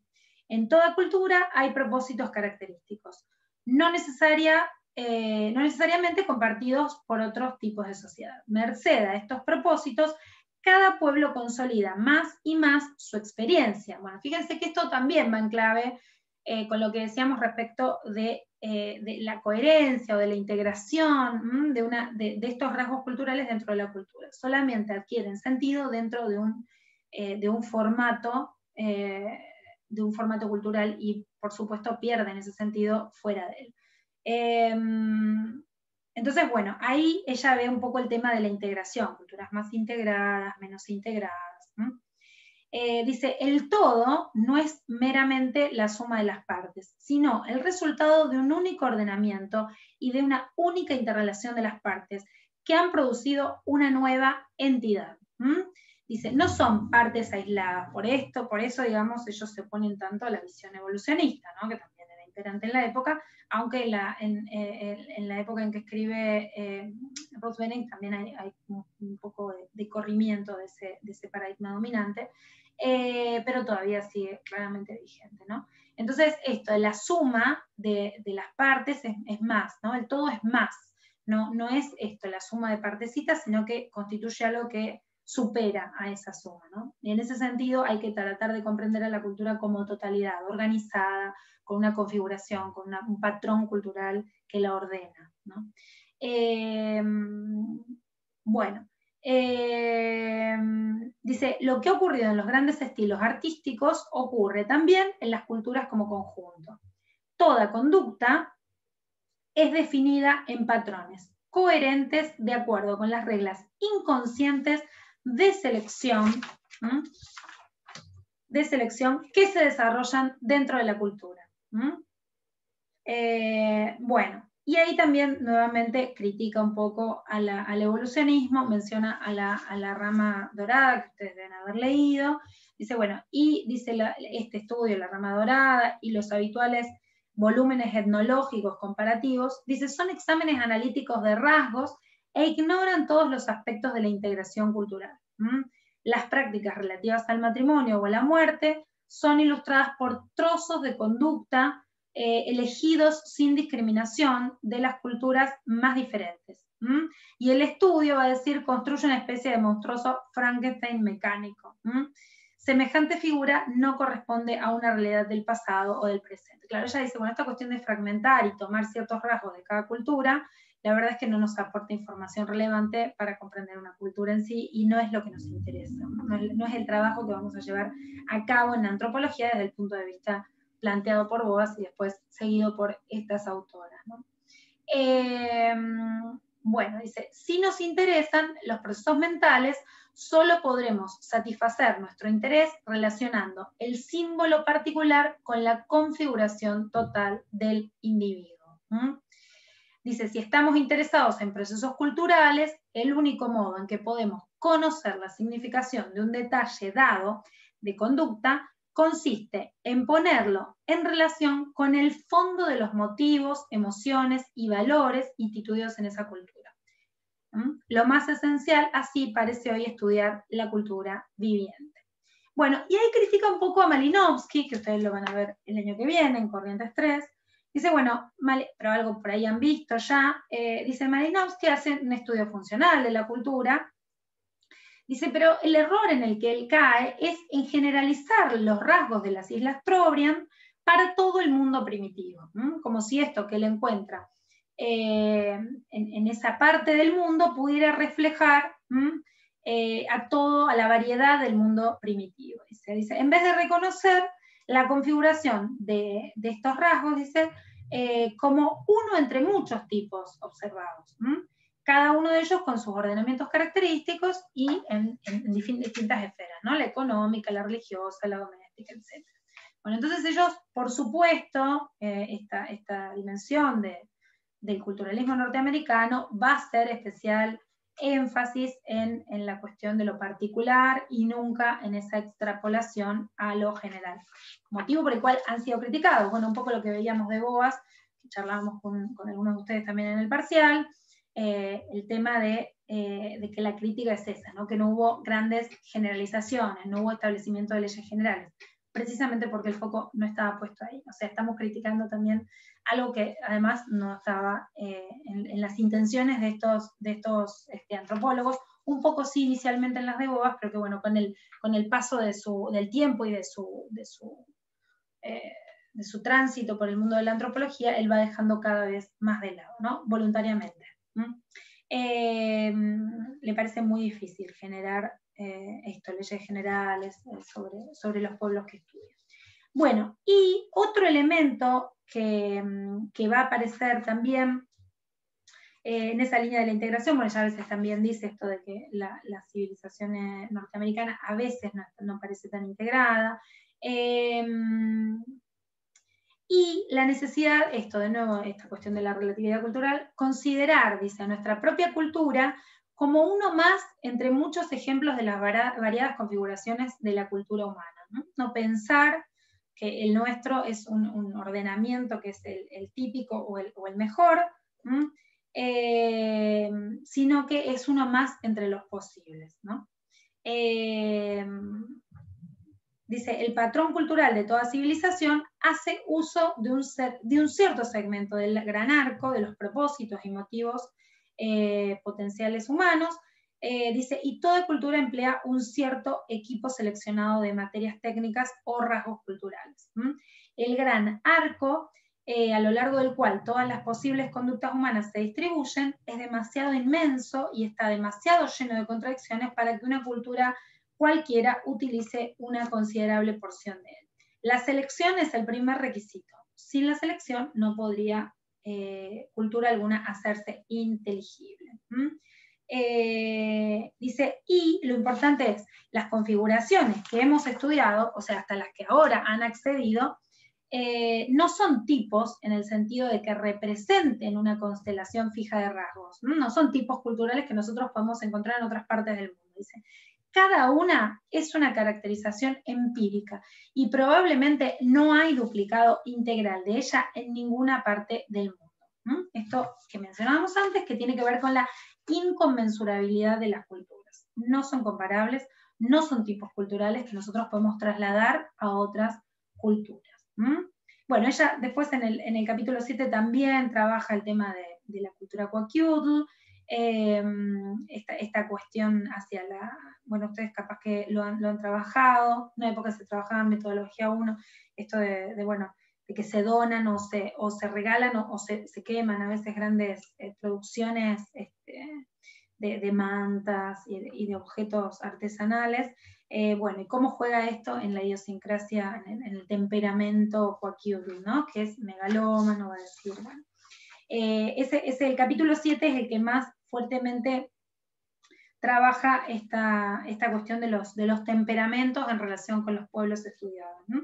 En toda cultura hay propósitos característicos, no necesariamente compartidos por otros tipos de sociedad. Merced a estos propósitos, cada pueblo consolida más y más su experiencia. Bueno, fíjense que esto también va en clave con lo que decíamos respecto de la coherencia o de la integración de estos rasgos culturales dentro de la cultura. Solamente adquieren sentido dentro de un formato cultural y, por supuesto, pierden ese sentido fuera de él. Entonces, bueno, ahí ella ve un poco el tema de la integración, culturas más integradas, menos integradas. Dice, el todo no es meramente la suma de las partes, sino el resultado de un único ordenamiento y de una única interrelación de las partes que han producido una nueva entidad. Dice, no son partes aisladas, por eso, digamos, ellos se oponen tanto a la visión evolucionista, ¿no? Que también era imperante en la época, aunque en la época en que escribe Ruth Benning también hay un poco de corrimiento de ese paradigma dominante, pero todavía sigue claramente vigente, ¿no? Entonces, la suma de las partes es más, ¿no? El todo es más, no es la suma de partecitas, sino que constituye algo que supera a esa suma, ¿no? Y en ese sentido hay que tratar de comprender a la cultura como totalidad, organizada, con una configuración, con un patrón cultural que la ordena, ¿no? Bueno, dice, lo que ha ocurrido en los grandes estilos artísticos ocurre también en las culturas como conjunto. Toda conducta es definida en patrones coherentes de acuerdo con las reglas inconscientes de selección que se desarrollan dentro de la cultura. Bueno, y ahí también nuevamente critica un poco al evolucionismo, menciona a la rama dorada, que ustedes deben haber leído, dice, bueno, y dice este estudio, la rama dorada, y los habituales volúmenes etnológicos comparativos, dice, son exámenes analíticos de rasgos e ignoran todos los aspectos de la integración cultural. Las prácticas relativas al matrimonio o a la muerte son ilustradas por trozos de conducta elegidos sin discriminación de las culturas más diferentes. Y el estudio, va a decir, construye una especie de monstruoso Frankenstein mecánico. semejante figura no corresponde a una realidad del pasado o del presente. Claro, ella dice, bueno, esta cuestión de fragmentar y tomar ciertos rasgos de cada cultura, la verdad es que no nos aporta información relevante para comprender una cultura en sí y no es lo que nos interesa, no es el trabajo que vamos a llevar a cabo en la antropología desde el punto de vista planteado por Boas y después seguido por estas autoras, ¿no? Bueno, dice, si nos interesan los procesos mentales, solo podremos satisfacer nuestro interés relacionando el símbolo particular con la configuración total del individuo. Dice, si estamos interesados en procesos culturales, el único modo en que podemos conocer la significación de un detalle dado de conducta consiste en ponerlo en relación con el fondo de los motivos, emociones y valores instituidos en esa cultura. Lo más esencial, así parece hoy estudiar la cultura viviente. Bueno, y ahí critica un poco a Malinowski, que ustedes lo van a ver el año que viene en Corrientes 3. Dice, bueno, pero algo por ahí han visto ya, dice Malinowski hace un estudio funcional de la cultura. Dice, pero el error en el que él cae es en generalizar los rasgos de las Islas Trobriand para todo el mundo primitivo, como si esto que él encuentra en esa parte del mundo pudiera reflejar a la variedad del mundo primitivo. Dice, en vez de reconocer la configuración de estos rasgos, dice, como uno entre muchos tipos observados. Cada uno de ellos con sus ordenamientos característicos y en distintas esferas, ¿no? La económica, la religiosa, la doméstica, etc. Bueno, entonces ellos, por supuesto, esta dimensión del culturalismo norteamericano va a hacer especial énfasis en la cuestión de lo particular y nunca en esa extrapolación a lo general. Motivo por el cual han sido criticados, bueno, un poco lo que veíamos de Boas, que charlábamos con algunos de ustedes también en el parcial, el tema de que la crítica es esa, ¿no? Que no hubo grandes generalizaciones, no hubo establecimiento de leyes generales, precisamente porque el foco no estaba puesto ahí. O sea, estamos criticando también algo que además no estaba en las intenciones de estos antropólogos, un poco sí inicialmente en las de Boas, pero que bueno, con el paso del tiempo y de su tránsito por el mundo de la antropología, él va dejando cada vez más de lado, ¿no? Voluntariamente. Le parece muy difícil generar leyes generales sobre los pueblos que estudia. Bueno, y otro elemento que va a aparecer también en esa línea de la integración, bueno, ya a veces también dice esto de que la civilización norteamericana a veces no parece tan integrada, y la necesidad, de nuevo, esta cuestión de la relatividad cultural, considerar, dice, a nuestra propia cultura como uno más entre muchos ejemplos de las variadas configuraciones de la cultura humana. No pensar que el nuestro es un ordenamiento que es el típico o el mejor, sino que es uno más entre los posibles, ¿no? Dice, el patrón cultural de toda civilización hace uso de un cierto segmento del gran arco de los propósitos y motivos potenciales humanos, dice, y toda cultura emplea un cierto equipo seleccionado de materias técnicas o rasgos culturales. El gran arco, a lo largo del cual todas las posibles conductas humanas se distribuyen, es demasiado inmenso y está demasiado lleno de contradicciones para que una cultura cualquiera utilice una considerable porción de él. La selección es el primer requisito. Sin la selección no podría cultura alguna hacerse inteligible. Dice, y lo importante es, las configuraciones que hemos estudiado, o sea, hasta las que ahora han accedido, no son tipos en el sentido de que representen una constelación fija de rasgos. No son tipos culturales que nosotros podemos encontrar en otras partes del mundo. Dice, cada una es una caracterización empírica y probablemente no hay duplicado integral de ella en ninguna parte del mundo. Esto que mencionábamos antes, que tiene que ver con la inconmensurabilidad de las culturas. No son comparables, no son tipos culturales que nosotros podemos trasladar a otras culturas. Bueno, ella después en el capítulo 7 también trabaja el tema de la cultura Kwakiutl, esta cuestión hacia bueno, ustedes capaz que lo han trabajado, en una época se trabajaba en metodología 1, esto bueno, de que se donan o se regalan o se queman a veces grandes producciones de mantas y de objetos artesanales. Bueno, y cómo juega esto en la idiosincrasia, en el temperamento Kwakiutl, ¿no? Que es megalómano, va a decir, bueno. El capítulo 7 es el que más fuertemente trabaja esta cuestión de los temperamentos en relación con los pueblos estudiados, ¿no?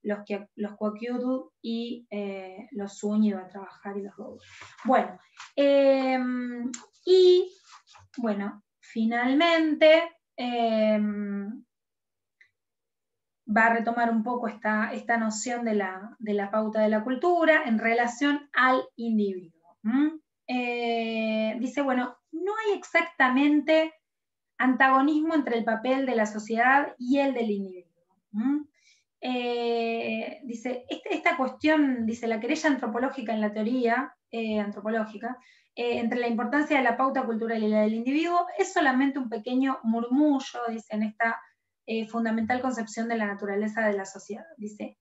Los Kwakiutl y los Zuni va a trabajar y los Robo. Bueno, y bueno, finalmente va a retomar un poco esta noción de la pauta de la cultura en relación al individuo. Dice, bueno, no hay exactamente antagonismo entre el papel de la sociedad y el del individuo. Dice, esta cuestión, dice, la querella antropológica en la teoría antropológica, entre la importancia de la pauta cultural y la del individuo, es solamente un pequeño murmullo, dice, en esta fundamental concepción de la naturaleza de la sociedad. Dice,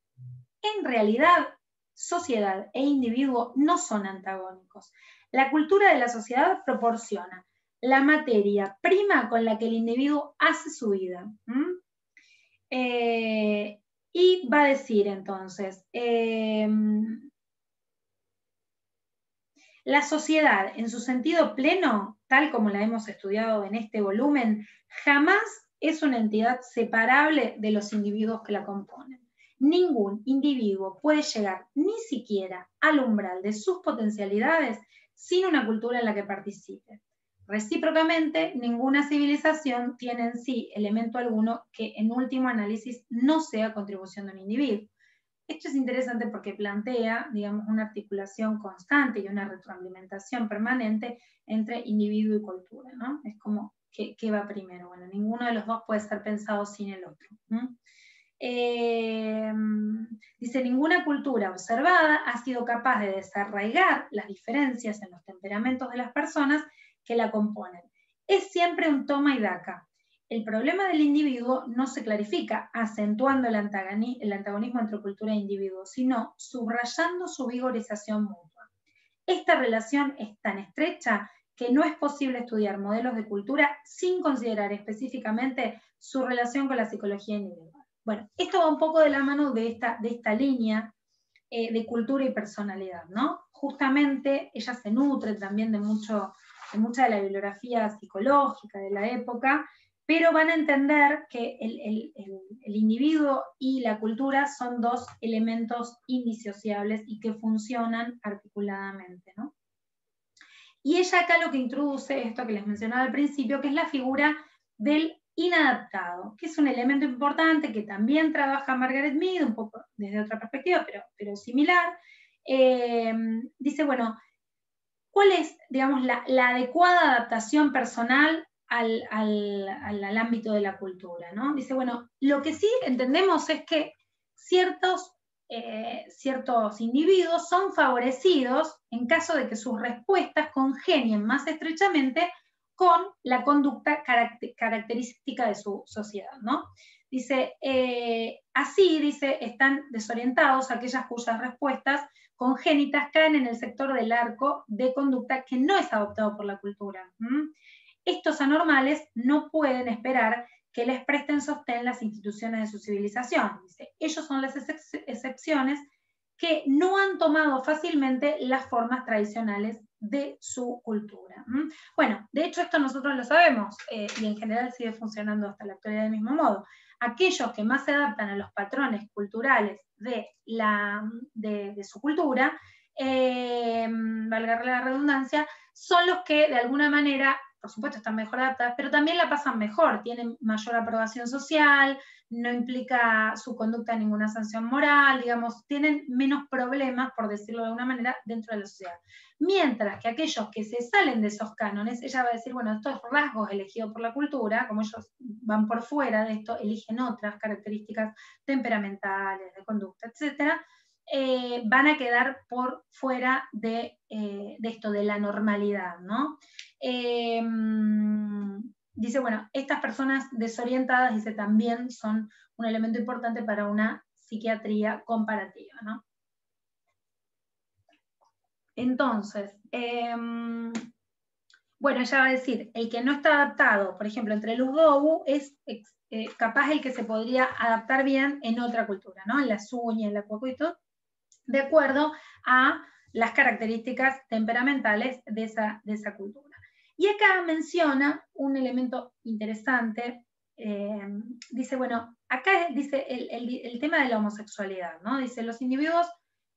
en realidad, sociedad e individuo no son antagónicos. La cultura de la sociedad proporciona la materia prima con la que el individuo hace su vida. Y va a decir entonces, la sociedad en su sentido pleno, tal como la hemos estudiado en este volumen, jamás es una entidad separable de los individuos que la componen. Ningún individuo puede llegar ni siquiera al umbral de sus potencialidades sin una cultura en la que participe. Recíprocamente, ninguna civilización tiene en sí elemento alguno que en último análisis no sea contribución de un individuo. Esto es interesante porque plantea, digamos, una articulación constante y una retroalimentación permanente entre individuo y cultura, ¿no? Es como, ¿qué va primero? Bueno, ninguno de los dos puede ser pensado sin el otro. Dice, ninguna cultura observada ha sido capaz de desarraigar las diferencias en los temperamentos de las personas que la componen. Es siempre un toma y daca. El problema del individuo no se clarifica acentuando el antagonismo entre cultura e individuo, sino subrayando su vigorización mutua. Esta relación es tan estrecha que no es posible estudiar modelos de cultura sin considerar específicamente su relación con la psicología individual. Bueno, esto va un poco de la mano de esta línea de cultura y personalidad, ¿no? Justamente ella se nutre también de mucha de la bibliografía psicológica de la época, pero van a entender que el individuo y la cultura son dos elementos indisociables y que funcionan articuladamente, ¿no? Y ella acá lo que introduce, esto que les mencionaba al principio, que es la figura del inadaptado, que es un elemento importante que también trabaja Margaret Mead, un poco desde otra perspectiva, pero similar. Dice, bueno, ¿cuál es, digamos, la adecuada adaptación personal al ámbito de la cultura, ¿no? Dice, bueno, lo que sí entendemos es que ciertos individuos son favorecidos en caso de que sus respuestas congenien más estrechamente con la conducta característica de su sociedad, ¿no? Dice, así, dice, están desorientados aquellas cuyas respuestas congénitas caen en el sector del arco de conducta que no es adoptado por la cultura. Estos anormales no pueden esperar que les presten sostén las instituciones de su civilización. Dice, ellos son las excepciones que no han tomado fácilmente las formas tradicionales de su cultura. Bueno, de hecho esto nosotros lo sabemos y en general sigue funcionando hasta la actualidad del mismo modo. Aquellos que más se adaptan a los patrones culturales de su cultura, valga la redundancia, son los que de alguna manera, por supuesto están mejor adaptadas, pero también la pasan mejor, tienen mayor aprobación social, no implica su conducta ninguna sanción moral, digamos, tienen menos problemas, por decirlo de alguna manera, dentro de la sociedad. Mientras que aquellos que se salen de esos cánones, ella va a decir, bueno, estos rasgos elegidos por la cultura, como ellos van por fuera de esto, eligen otras características temperamentales, de conducta, etcétera, van a quedar por fuera de esto, de la normalidad, ¿no? Dice, bueno, estas personas desorientadas, dice, también son un elemento importante para una psiquiatría comparativa, ¿no? Entonces, bueno, ella va a decir, el que no está adaptado, por ejemplo, entre los Dowu, es capaz el que se podría adaptar bien en otra cultura, ¿no? En la Suña, en la Cuacuito, de acuerdo a las características temperamentales de esa cultura. Y acá menciona un elemento interesante, dice, bueno, acá dice el tema de la homosexualidad, ¿no? Dice, los individuos,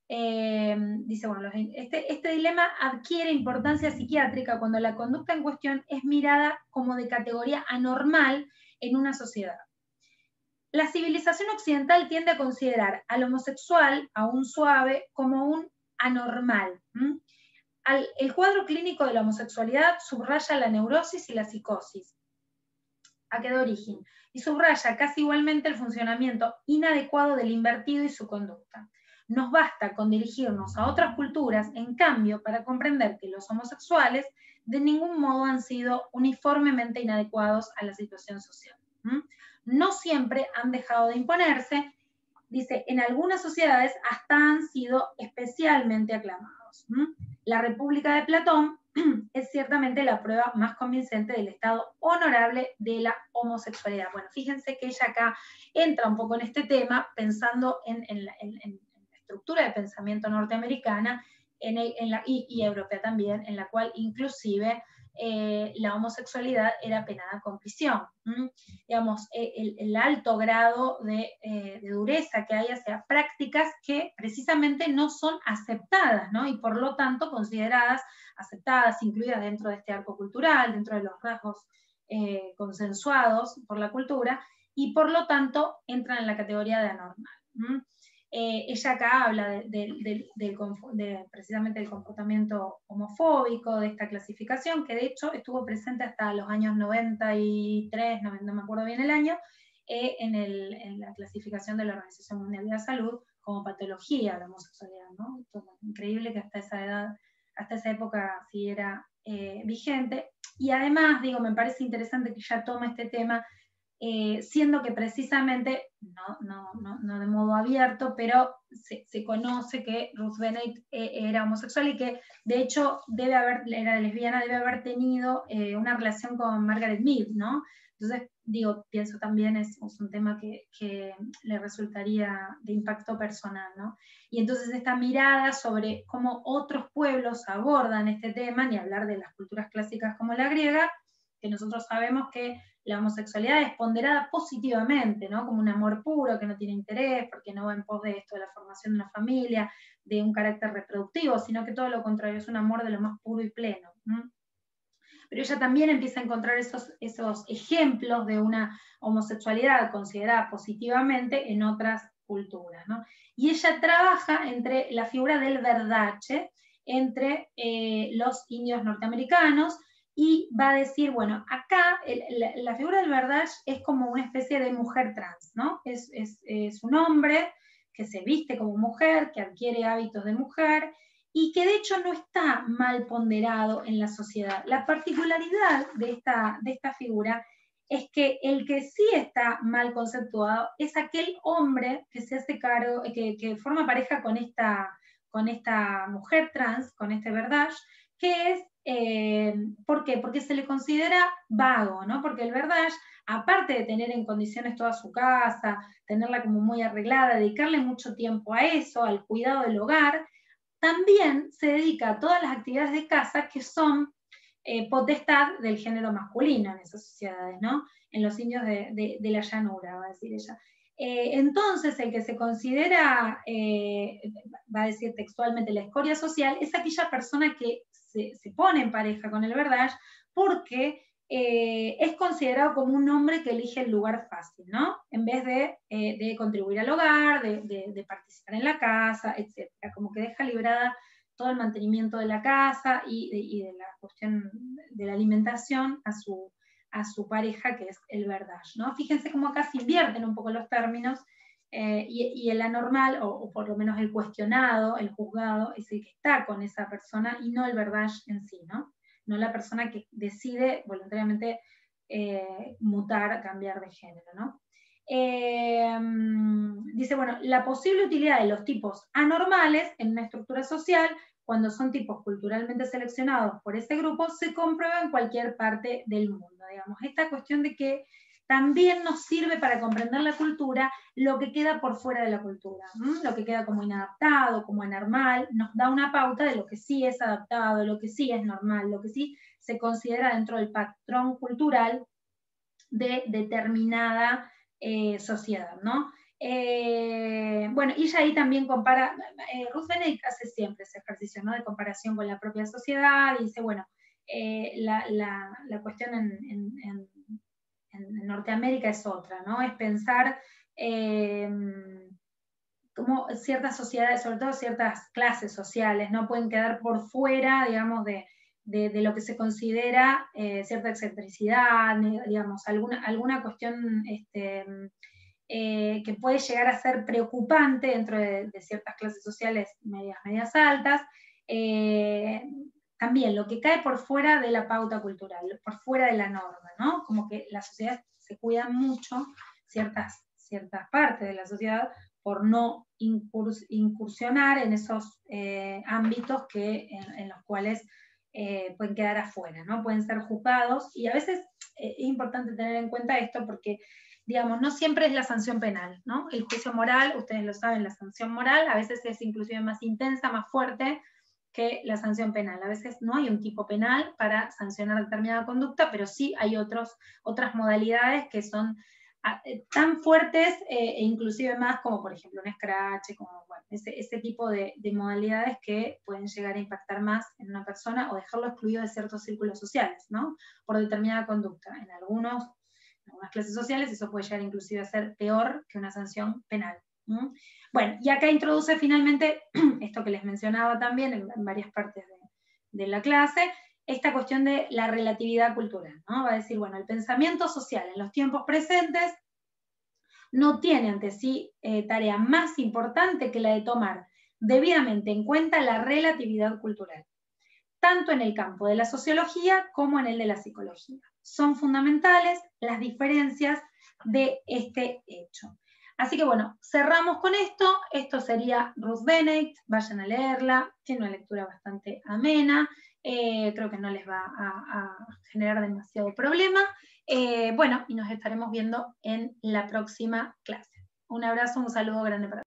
dice, bueno, este dilema adquiere importancia psiquiátrica cuando la conducta en cuestión es mirada como de categoría anormal en una sociedad. La civilización occidental tiende a considerar al homosexual, aún suave, como un anormal. El cuadro clínico de la homosexualidad subraya la neurosis y la psicosis, a que da origen, y subraya casi igualmente el funcionamiento inadecuado del invertido y su conducta. Nos basta con dirigirnos a otras culturas, en cambio, para comprender que los homosexuales de ningún modo han sido uniformemente inadecuados a la situación social. No siempre han dejado de imponerse, dice, en algunas sociedades hasta han sido especialmente aclamados. La República de Platón es ciertamente la prueba más convincente del estado honorable de la homosexualidad. Bueno, fíjense que ella acá entra un poco en este tema pensando en la estructura de pensamiento norteamericana y europea también, en la cual inclusive la homosexualidad era penada con prisión. Digamos, el alto grado de dureza que hay hacia prácticas que precisamente no son aceptadas, ¿no? Y por lo tanto consideradas aceptadas, incluidas dentro de este arco cultural, dentro de los rasgos consensuados por la cultura, y por lo tanto entran en la categoría de anormal. Ella acá habla precisamente del comportamiento homofóbico, de esta clasificación, que de hecho estuvo presente hasta los años 93, no me acuerdo bien el año, en la clasificación de la Organización Mundial de la Salud como patología de la homosexualidad, ¿no? Increíble que hasta esa edad, hasta esa época siguiera vigente. Y además, digo, me parece interesante que ya toma este tema, siendo que precisamente, no de modo abierto, pero se conoce que Ruth Bennett era homosexual y que de hecho era lesbiana, debe haber tenido una relación con Margaret Mead, ¿no? Entonces, digo, pienso también es un tema que le resultaría de impacto personal, ¿no? Y entonces esta mirada sobre cómo otros pueblos abordan este tema, ni hablar de las culturas clásicas como la griega, que nosotros sabemos que la homosexualidad es ponderada positivamente, ¿no? Como un amor puro que no tiene interés, porque no va en pos de esto, de la formación de una familia, de un carácter reproductivo, sino que todo lo contrario, es un amor de lo más puro y pleno. Pero ella también empieza a encontrar esos ejemplos de una homosexualidad considerada positivamente en otras culturas, ¿no? Y ella trabaja entre la figura del verdace, entre los indios norteamericanos, y va a decir, bueno, acá la figura del verdace es como una especie de mujer trans, ¿no? Es un hombre que se viste como mujer, que adquiere hábitos de mujer, y que de hecho no está mal ponderado en la sociedad. La particularidad de esta figura es que el que sí está mal conceptuado es aquel hombre que se hace cargo, que forma pareja con esta mujer trans, con este verdace, que es, ¿por qué? Porque se le considera vago, ¿no? Porque el verdace, aparte de tener en condiciones toda su casa, tenerla como muy arreglada, dedicarle mucho tiempo a eso, al cuidado del hogar, también se dedica a todas las actividades de casa que son potestad del género masculino en esas sociedades, ¿no? En los indios de la llanura, va a decir ella. Entonces, el que se considera, va a decir textualmente, la escoria social, es aquella persona que se pone en pareja con el verdace porque es considerado como un hombre que elige el lugar fácil, ¿no? En vez de contribuir al hogar, de participar en la casa, etc. Como que deja librada todo el mantenimiento de la casa y de la cuestión de la alimentación a su pareja, que es el verdace, ¿no? Fíjense cómo acá se invierten un poco los términos y el anormal, o por lo menos el cuestionado, el juzgado, es el que está con esa persona y no el verdage en sí, ¿no? No la persona que decide voluntariamente mutar, cambiar de género, ¿no? Dice, bueno, la posible utilidad de los tipos anormales en una estructura social, cuando son tipos culturalmente seleccionados por ese grupo, se comprueba en cualquier parte del mundo, digamos. Esta cuestión de que también nos sirve para comprender la cultura lo que queda por fuera de la cultura, lo que queda como inadaptado, como anormal, nos da una pauta de lo que sí es adaptado, lo que sí es normal, lo que sí se considera dentro del patrón cultural de determinada sociedad, ¿no? Bueno, y ella ahí también compara, Ruth Benedict hace siempre ese ejercicio, ¿no? De comparación con la propia sociedad, y dice, bueno, la cuestión en Norteamérica es otra, ¿no? Es pensar cómo ciertas sociedades, sobre todo ciertas clases sociales, no pueden quedar por fuera, digamos, de lo que se considera cierta excentricidad, digamos, alguna cuestión que puede llegar a ser preocupante dentro de ciertas clases sociales medias altas. También lo que cae por fuera de la pauta cultural, por fuera de la norma, ¿no? Como que la sociedad se cuida mucho, ciertas partes de la sociedad, por no incursionar en esos ámbitos en los cuales pueden quedar afuera, ¿no? Pueden ser juzgados, y a veces es importante tener en cuenta esto porque, digamos, no siempre es la sanción penal, ¿no? El juicio moral, ustedes lo saben, la sanción moral a veces es inclusive más intensa, más fuerte que la sanción penal. A veces no hay un tipo penal para sancionar determinada conducta, pero sí hay otras modalidades que son tan fuertes e inclusive más como por ejemplo un escrache, como bueno, ese tipo de modalidades que pueden llegar a impactar más en una persona o dejarlo excluido de ciertos círculos sociales, ¿no? Por determinada conducta. En algunas clases sociales eso puede llegar inclusive a ser peor que una sanción penal. Bueno, y acá introduce finalmente esto que les mencionaba también en varias partes de la clase, esta cuestión de la relatividad cultural, ¿no? Va a decir, bueno, el pensamiento social en los tiempos presentes no tiene ante sí tarea más importante que la de tomar debidamente en cuenta la relatividad cultural, tanto en el campo de la sociología como en el de la psicología. Son fundamentales las diferencias de este hecho. Así que bueno, cerramos con esto. Esto sería Ruth Benedict, vayan a leerla, tiene una lectura bastante amena, creo que no les va a generar demasiado problema. Bueno, y nos estaremos viendo en la próxima clase. Un abrazo, un saludo grande para todos.